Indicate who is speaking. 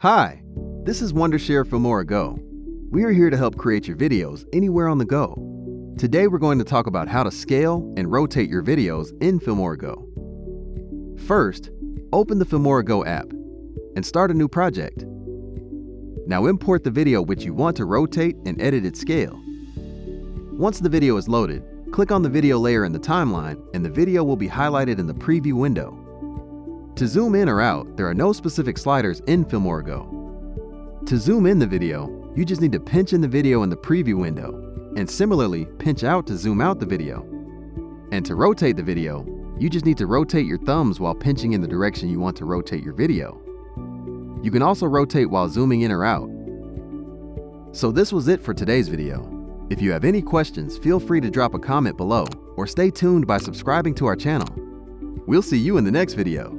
Speaker 1: Hi, this is Wondershare Filmora Go. We are here to help create your videos anywhere on the go. Today we're going to talk about how to scale and rotate your videos in Filmora Go. First, open the Filmora Go app and start a new project. Now import the video which you want to rotate and edit its scale. Once the video is loaded, click on the video layer in the timeline and the video will be highlighted in the preview window. To zoom in or out, there are no specific sliders in Filmora Go. To zoom in the video, you just need to pinch in the video in the preview window, and similarly pinch out to zoom out the video. And to rotate the video, you just need to rotate your thumbs while pinching in the direction you want to rotate your video. You can also rotate while zooming in or out. So this was it for today's video. If you have any questions, feel free to drop a comment below, or stay tuned by subscribing to our channel. We'll see you in the next video.